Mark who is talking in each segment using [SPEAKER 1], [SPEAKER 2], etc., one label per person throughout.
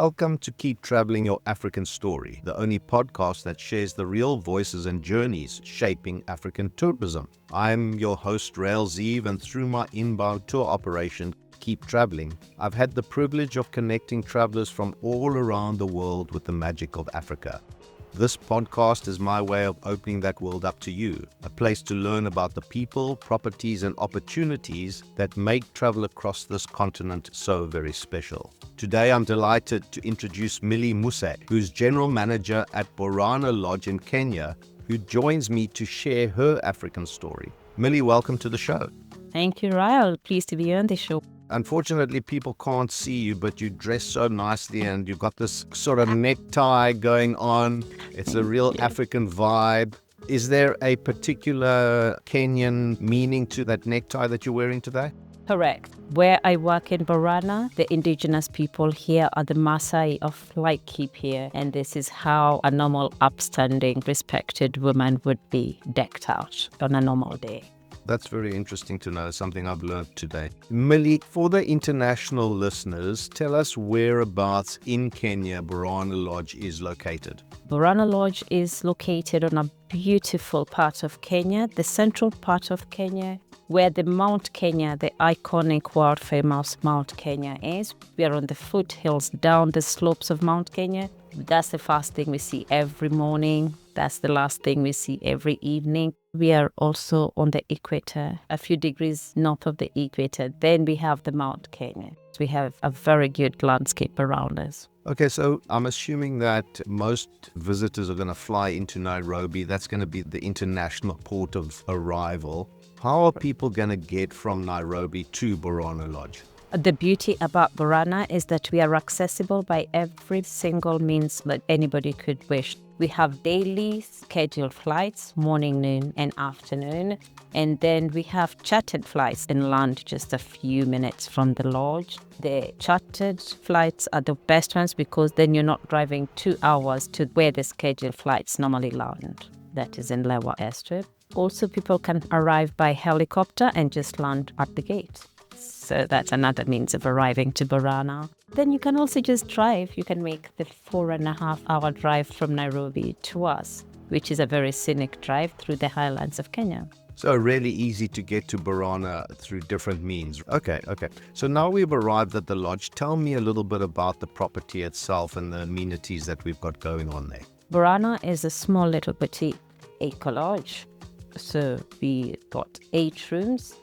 [SPEAKER 1] Welcome to Keep Traveling Your African Story, the only podcast that shares the real voices and journeys shaping African tourism. I'm your host, 𝐸𝐿𝐸, and through my inbound tour operation, Keep Traveling, I've had the privilege of connecting travelers from all around the world with the magic of Africa. This podcast is my way of opening that world up to you, a place to learn about the people, properties and opportunities that make travel across this continent so very special. Today I'm delighted to introduce 𝐸𝐿𝐸 Muse, who's General Manager at Borana Lodge in Kenya, who joins me to share her African story. 𝐸𝐿𝐸, welcome to the show.
[SPEAKER 2] Thank you, 𝐸𝐿. Pleased to be on the show.
[SPEAKER 1] Unfortunately, people can't see you, but you dress so nicely and you've got this sort of necktie going on. It's a real African vibe. Is there a particular Kenyan meaning to that necktie that you're wearing today?
[SPEAKER 2] Correct. Where I work in Borana, the indigenous people here are the Maasai of 𝐸𝐸𝐿𝐸, and this is how a normal, upstanding, respected woman would be decked out on a normal day.
[SPEAKER 1] That's very interesting to know, something I've learned today. 𝐸𝐿𝐸, for the international listeners, tell us whereabouts in Kenya Borana Lodge is located.
[SPEAKER 2] Borana Lodge is located on a beautiful part of Kenya, the central part of Kenya, where the Mount Kenya, the iconic world-famous Mount Kenya is. We are on the foothills down the slopes of Mount Kenya. That's the first thing we see every morning. That's the last thing we see every evening. We are also on the equator, a few degrees north of the equator. Then we have the Mount Kenya. We have a very good landscape around us.
[SPEAKER 1] Okay, so I'm assuming that most visitors are going to fly into Nairobi. That's going to be the international port of arrival. How are people going to get from Nairobi to Borana Lodge?
[SPEAKER 2] The beauty about Borana is that we are accessible by every single means that anybody could wish. We have daily scheduled flights, morning, noon, and afternoon. And then we have chartered flights and land just a few minutes from the lodge. The chartered flights are the best ones because then you're not driving 2 hours to where the scheduled flights normally land. That is in Lewa Airstrip. Also, people can arrive by helicopter and just land at the gate. So that's another means of arriving to Borana. Then you can also just drive. You can make the 4.5-hour drive from Nairobi to us, which is a very scenic drive through the highlands of Kenya.
[SPEAKER 1] So really easy to get to Borana through different means. Okay. So now we've arrived at the lodge. Tell me a little bit about the property itself and the amenities that we've got going on there.
[SPEAKER 2] Borana is a small little boutique eco-lodge. So we got 8 rooms,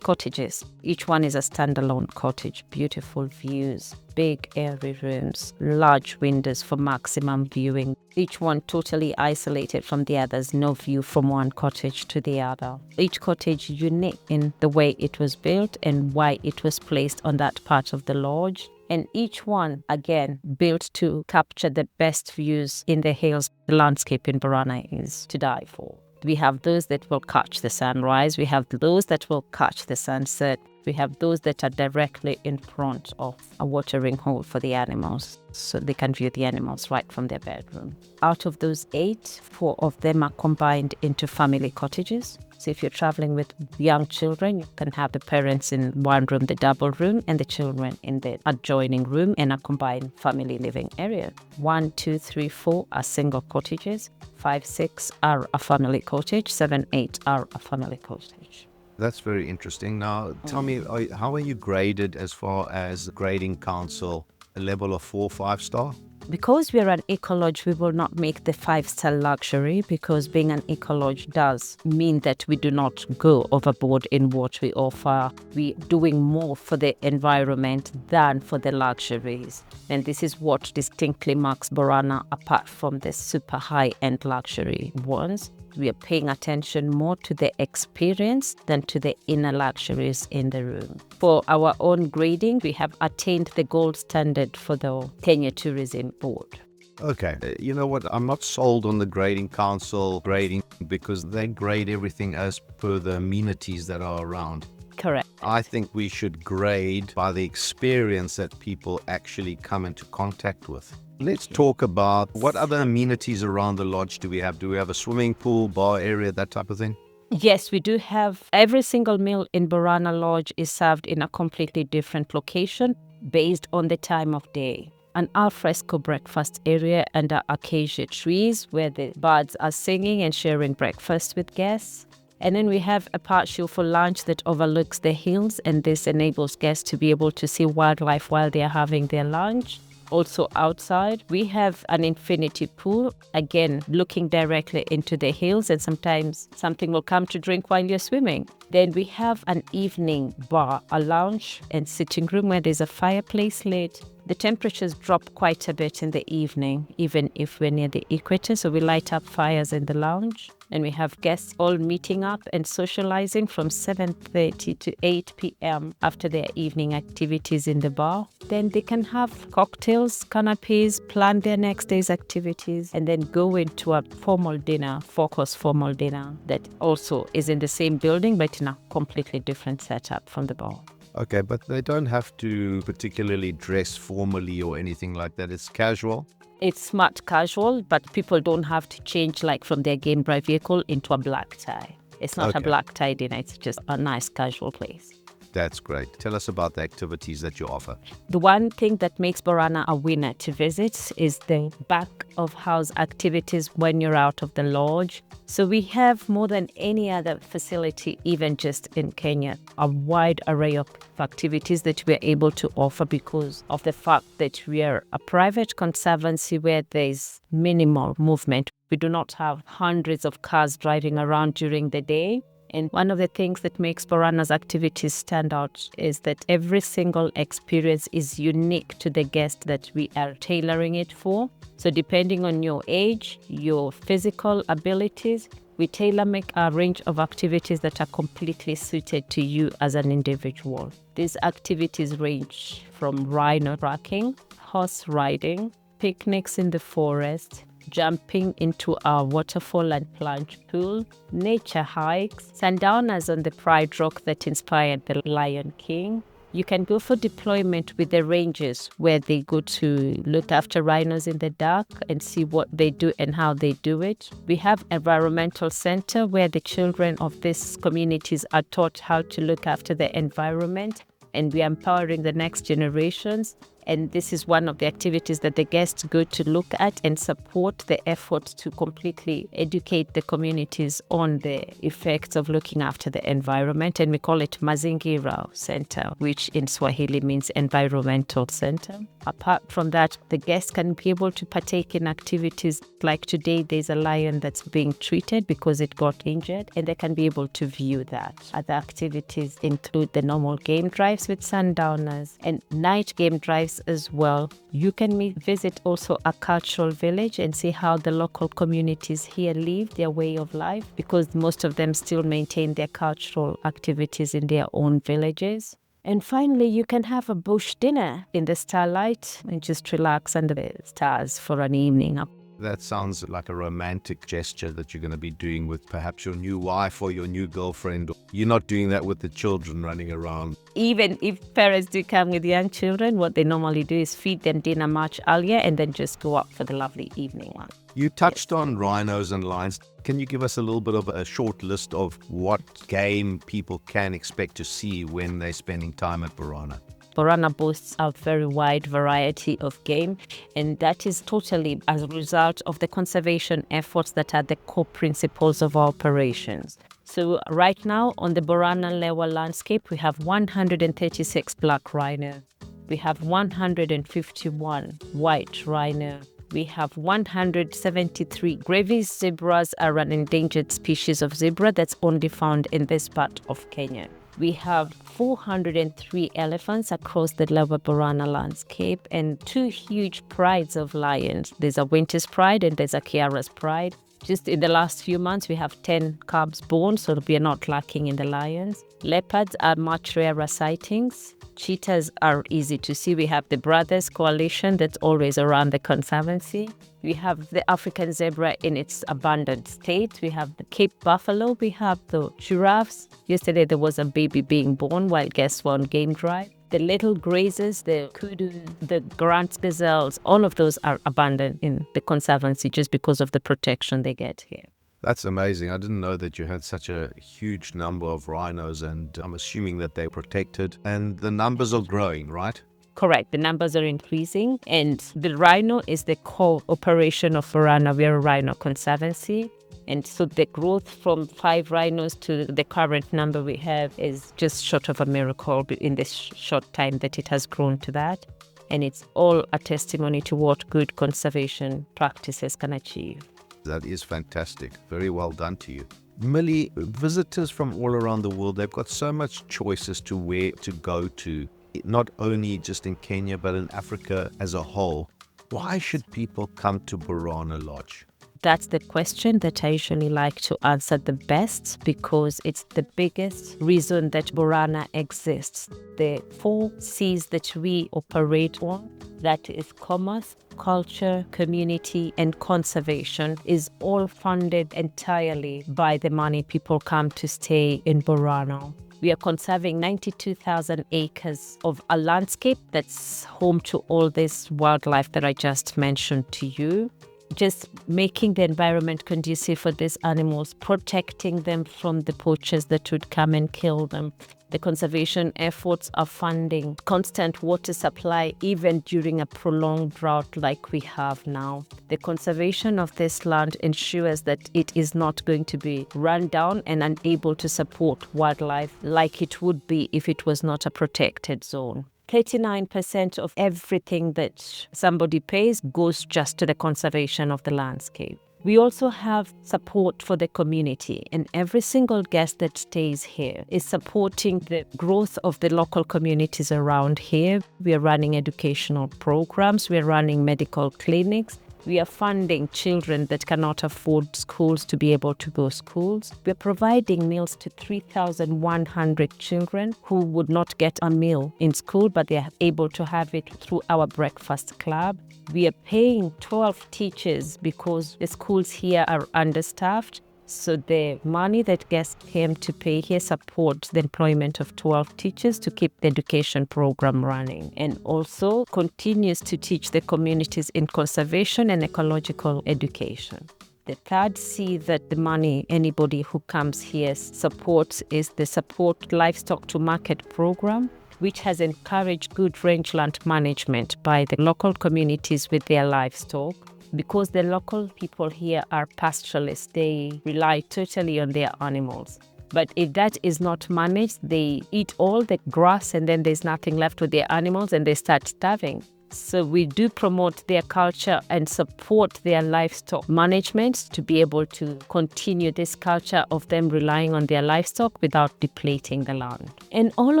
[SPEAKER 2] cottages. Each one is a standalone cottage, beautiful views, big airy rooms, large windows for maximum viewing. Each one totally isolated from the others, no view from one cottage to the other. Each cottage unique in the way it was built and why it was placed on that part of the lodge. And each one, again, built to capture the best views in the hills. The landscape in Borana is to die for. We have those that will catch the sunrise. We have those that will catch the sunset. We have those that are directly in front of a watering hole for the animals, so they can view the animals right from their bedroom. Out of those 8, 4 of them are combined into family cottages. So if you're traveling with young children, you can have the parents in one room, the double room, and the children in the adjoining room in a combined family living area. 1, 2, 3, 4 are single cottages. 5, 6 are a family cottage. 7, 8 are a family cottage.
[SPEAKER 1] That's very interesting. Now, tell me, how are you graded as far as the grading council, a level of 4 or 5 star?
[SPEAKER 2] Because we're an eco-lodge, we will not make the 5-star luxury, because being an eco-lodge does mean that we do not go overboard in what we offer. We're doing more for the environment than for the luxuries. And this is what distinctly marks Borana apart from the super high-end luxury ones. We are paying attention more to the experience than to the inner luxuries in the room. For our own grading, we have attained the gold standard for the Kenya Tourism Board.
[SPEAKER 1] Okay, you know what? I'm not sold on the grading council grading because they grade everything as per the amenities that are around.
[SPEAKER 2] Correct.
[SPEAKER 1] I think we should grade by the experience that people actually come into contact with. Let's talk about what other amenities around the lodge do we have? Do we have a swimming pool, bar area, that type of thing?
[SPEAKER 2] Yes, we do have. Every single meal in Borana Lodge is served in a completely different location based on the time of day. an alfresco breakfast area under acacia trees where the birds are singing and sharing breakfast with guests. And then we have a patio for lunch that overlooks the hills, and this enables guests to be able to see wildlife while they are having their lunch. Also outside, we have an infinity pool, again, looking directly into the hills, and sometimes something will come to drink while you're swimming. Then we have an evening bar, a lounge and sitting room where there's a fireplace lit. The temperatures drop quite a bit in the evening, even if we're near the equator, so we light up fires in the lounge. And we have guests all meeting up and socializing from 7:30 to 8 p.m. after their evening activities in the bar. Then they can have cocktails, canapes, plan their next day's activities, and then go into a formal dinner, four-course formal dinner that also is in the same building but in a completely different setup from the bar.
[SPEAKER 1] Okay, but they don't have to particularly dress formally or anything like that. It's casual.
[SPEAKER 2] It's smart casual, but people don't have to change like from their game drive vehicle into a black tie. It's not a black tie dinner, it's just a nice casual place.
[SPEAKER 1] That's great. Tell us about the activities that you offer.
[SPEAKER 2] The one thing that makes Borana a winner to visit is the back of house activities when you're out of the lodge. So we have more than any other facility, even just in Kenya, a wide array of activities that we're able to offer because of the fact that we are a private conservancy where there's minimal movement. We do not have hundreds of cars driving around during the day. And one of the things that makes Borana's activities stand out is that every single experience is unique to the guest that we are tailoring it for. So depending on your age, your physical abilities, we tailor make a range of activities that are completely suited to you as an individual. These activities range from rhino tracking, horse riding, picnics in the forest, jumping into our waterfall and plunge pool, nature hikes, sundowners on the Pride Rock that inspired the Lion King. You can go for deployment with the rangers where they go to look after rhinos in the dark and see what they do and how they do it. We have environmental center where the children of these communities are taught how to look after the environment, and we are empowering the next generations. And this is one of the activities that the guests go to look at and support the effort to completely educate the communities on the effects of looking after the environment. And we call it Mazingira Center, which in Swahili means environmental center. Apart from that, the guests can be able to partake in activities like today, there's a lion that's being treated because it got injured, and they can be able to view that. Other activities include the normal game drives with sundowners and night game drives as well. You can visit also a cultural village and see how the local communities here live their way of life, because most of them still maintain their cultural activities in their own villages. And finally, you can have a bush dinner in the starlight and just relax under the stars for an evening.
[SPEAKER 1] That sounds like a romantic gesture that you're going to be doing with perhaps your new wife or your new girlfriend. You're not doing that with the children running around.
[SPEAKER 2] Even if parents do come with young children, what they normally do is feed them dinner much earlier and then just go out for the lovely evening one.
[SPEAKER 1] You touched on rhinos and lions. Can you give us a little bit of a short list of what game people can expect to see when they're spending time at Borana?
[SPEAKER 2] Borana boasts a very wide variety of game, and that is totally as a result of the conservation efforts that are the core principles of our operations. So right now on the Borana Lewa landscape, we have 136 black rhino. We have 151 white rhino. We have 173 Grevy's zebras, are an endangered species of zebra that's only found in this part of Kenya. We have 403 elephants across the Lewa Borana landscape and 2 huge prides of lions. There's a Winter's Pride and there's a Kiara's Pride. Just in the last few months, we have 10 cubs born, so we are not lacking in the lions. Leopards are much rarer sightings. Cheetahs are easy to see. We have the Brothers Coalition that's always around the conservancy. We have the African zebra in its abundant state. We have the Cape buffalo. We have the giraffes. Yesterday there was a baby being born while guests were on game drive. The little grazers, the kudu, the Grant gazelles, all of those are abundant in the conservancy just because of the protection they get here.
[SPEAKER 1] That's amazing. I didn't know that you had such a huge number of rhinos, and I'm assuming that they're protected and the numbers are growing, right?
[SPEAKER 2] Correct. The numbers are increasing, and the rhino is the core operation of Borana. We are a rhino conservancy. And so the growth from 5 rhinos to the current number we have is just short of a miracle in this short time that it has grown to that. And it's all a testimony to what good conservation practices can achieve.
[SPEAKER 1] That is fantastic. Very well done to you. Millie, visitors from all around the world, they've got so much choice as to where to go to, not only just in Kenya, but in Africa as a whole. Why should people come to Borana Lodge?
[SPEAKER 2] That's the question that I usually like to answer the best, because it's the biggest reason that Borana exists. The 4 C's that we operate on, that is commerce, culture, community, and conservation, is all funded entirely by the money people come to stay in Borana. We are conserving 92,000 acres of a landscape that's home to all this wildlife that I just mentioned to you. Just making the environment conducive for these animals, protecting them from the poachers that would come and kill them. The conservation efforts are funding constant water supply even during a prolonged drought like we have now. The conservation of this land ensures that it is not going to be run down and unable to support wildlife like it would be if it was not a protected zone. 39% of everything that somebody pays goes just to the conservation of the landscape. We also have support for the community, and every single guest that stays here is supporting the growth of the local communities around here. We are running educational programs, we are running medical clinics. We are funding children that cannot afford schools to be able to go schools. We are providing meals to 3,100 children who would not get a meal in school, but they are able to have it through our breakfast club. We are paying 12 teachers because the schools here are understaffed. So the money that guests came to pay here supports the employment of 12 teachers to keep the education program running, and also continues to teach the communities in conservation and ecological education. The 3rd C that the money anybody who comes here supports is the Support Livestock to Market program, which has encouraged good rangeland management by the local communities with their livestock. Because the local people here are pastoralists, they rely totally on their animals. But if that is not managed, they eat all the grass and then there's nothing left with their animals and they start starving. So we do promote their culture and support their livestock management to be able to continue this culture of them relying on their livestock without depleting the land. And all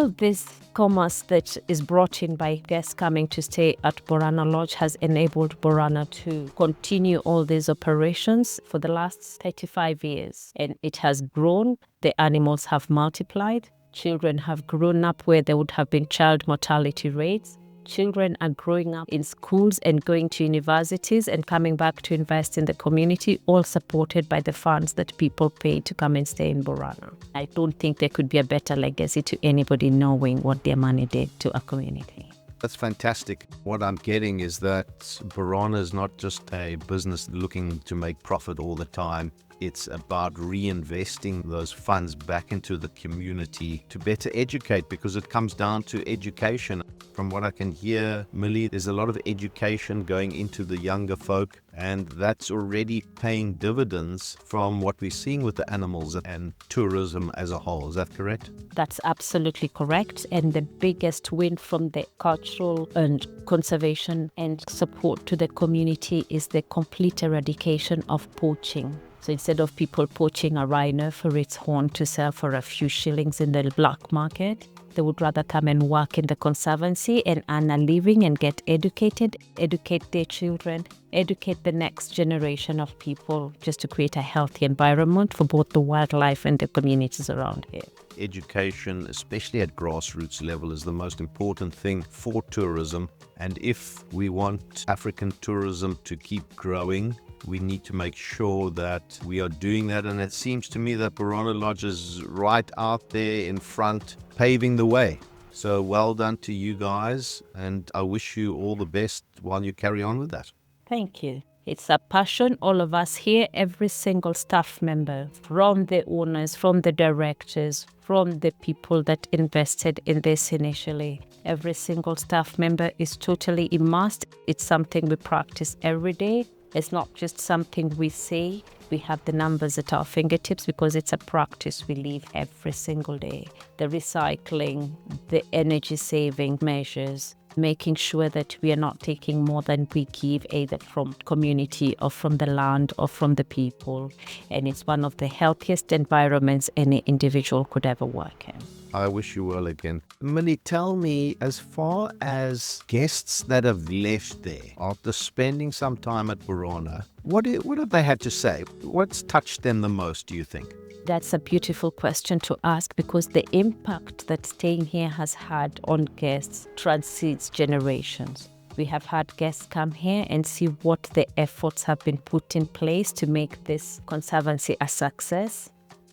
[SPEAKER 2] of this commerce that is brought in by guests coming to stay at Borana Lodge has enabled Borana to continue all these operations for the last 35 years. And it has grown. The animals have multiplied. Children have grown up where there would have been child mortality rates. Children are growing up in schools and going to universities and coming back to invest in the community, all supported by the funds that people pay to come and stay in Borana. I don't think there could be a better legacy to anybody knowing what their money did to a community.
[SPEAKER 1] That's fantastic. What I'm getting is that Borana is not just a business looking to make profit all the time. It's about reinvesting those funds back into the community to better educate, because it comes down to education. From what I can hear, Millie, there's a lot of education going into the younger folk, and that's already paying dividends from what we're seeing with the animals and tourism as a whole. Is that correct?
[SPEAKER 2] That's absolutely correct. And the biggest win from the cultural and conservation and support to the community is the complete eradication of poaching. So instead of people poaching a rhino for its horn to sell for a few shillings in the black market, they would rather come and work in the conservancy and earn a living and get educated, educate their children, educate the next generation of people, just to create a healthy environment for both the wildlife and the communities around here.
[SPEAKER 1] Education, especially at grassroots level, is the most important thing for tourism. And if we want African tourism to keep growing, we need to make sure that we are doing that. And it seems to me that Borana Lodge is right out there in front, paving the way. So well done to you guys, and I wish you all the best while you carry on with that.
[SPEAKER 2] Thank you. It's a passion, all of us here, every single staff member, from the owners, from the directors, from the people that invested in this initially. Every single staff member is totally immersed. It's something we practice every day. It's not just something we say. We have the numbers at our fingertips because it's a practice we live every single day. The recycling, the energy saving measures, making sure that we are not taking more than we give, either from community or from the land or from the people. And it's one of the healthiest environments any individual could ever work in.
[SPEAKER 1] I wish you well again. Millie, tell me, as far as guests that have left there after spending some time at Borana, what have they had to say? What's touched them the most, do you think?
[SPEAKER 2] That's a beautiful question to ask, because the impact that staying here has had on guests transcends generations. We have had guests come here and see what the efforts have been put in place to make this conservancy a success.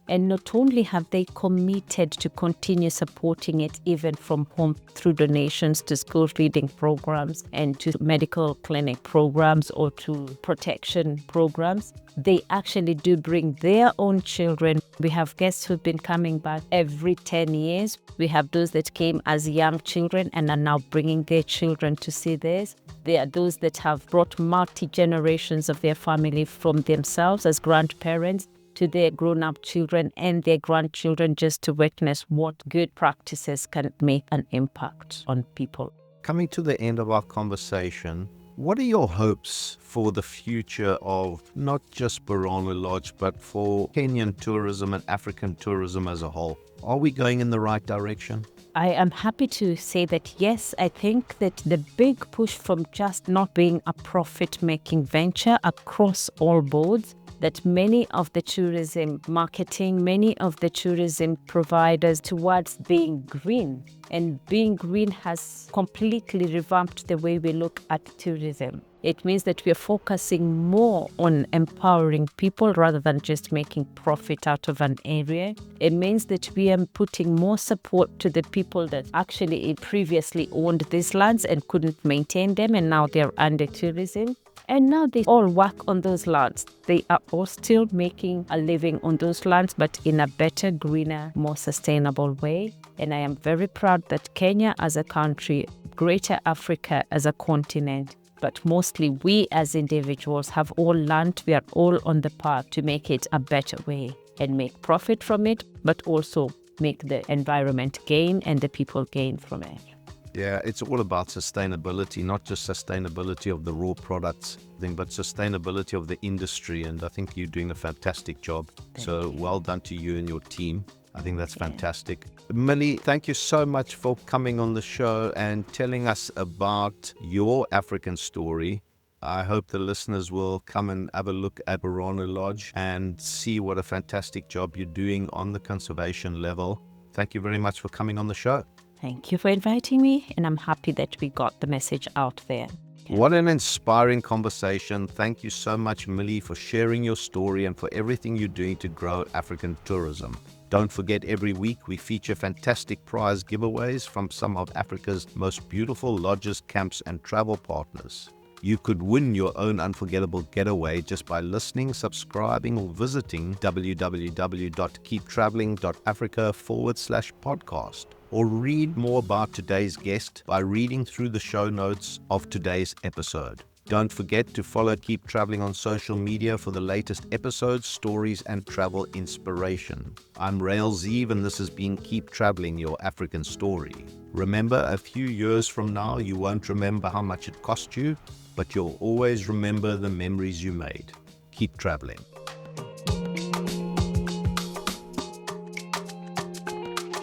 [SPEAKER 2] And not only have they committed to continue supporting it even from home through donations to school feeding programs and to medical clinic programs or to protection programs, they actually do bring their own children. We have guests who've been coming back every 10 years. We have those that came as young children and are now bringing their children to see this. There are those that have brought multi-generations of their family from themselves as grandparents to their grown-up children and their grandchildren, just to witness what good practices can make an impact on people.
[SPEAKER 1] Coming to the end of our conversation, what are your hopes for the future of not just Borana Lodge, but for Kenyan tourism and African tourism as a whole? Are we going in the right direction?
[SPEAKER 2] I am happy to say that yes, I think that the big push from just not being a profit-making venture across all boards, that many of the tourism marketing, many of the tourism providers towards being green. And being green has completely revamped the way we look at tourism. It means that we are focusing more on empowering people rather than just making profit out of an area. It means that we are putting more support to the people that actually previously owned these lands and couldn't maintain them, and now they're under tourism. And now they all work on those lands. They are all still making a living on those lands, but in a better, greener, more sustainable way. And I am very proud that Kenya as a country, Greater Africa as a continent, but mostly we as individuals have all learned, we are all on the path to make it a better way and make profit from it, but also make the environment gain and the people gain from it.
[SPEAKER 1] Yeah, it's all about sustainability, not just sustainability of the raw products thing, but sustainability of the industry. And I think you're doing a fantastic job. So well done to you and your team. I think that's fantastic. Millie, thank you so much for coming on the show and telling us about your African story. I hope the listeners will come and have a look at Borana Lodge and see what a fantastic job you're doing on the conservation level. Thank you very much for coming on the show.
[SPEAKER 2] Thank you for inviting me, and I'm happy that we got the message out there.
[SPEAKER 1] What an inspiring conversation. Thank you so much, Millie, for sharing your story and for everything you're doing to grow African tourism. Don't forget, every week we feature fantastic prize giveaways from some of Africa's most beautiful lodges, camps, and travel partners. You could win your own unforgettable getaway just by listening, subscribing, or visiting www.keeptraveling.africa/podcast. Or read more about today's guest by reading through the show notes of today's episode. Don't forget to follow Keep Traveling on social media for the latest episodes, stories, and travel inspiration. I'm 𝐸𝐿𝐸𝐸, and this has been Keep Traveling, your African story. Remember, a few years from now, you won't remember how much it cost you, but you'll always remember the memories you made. Keep traveling.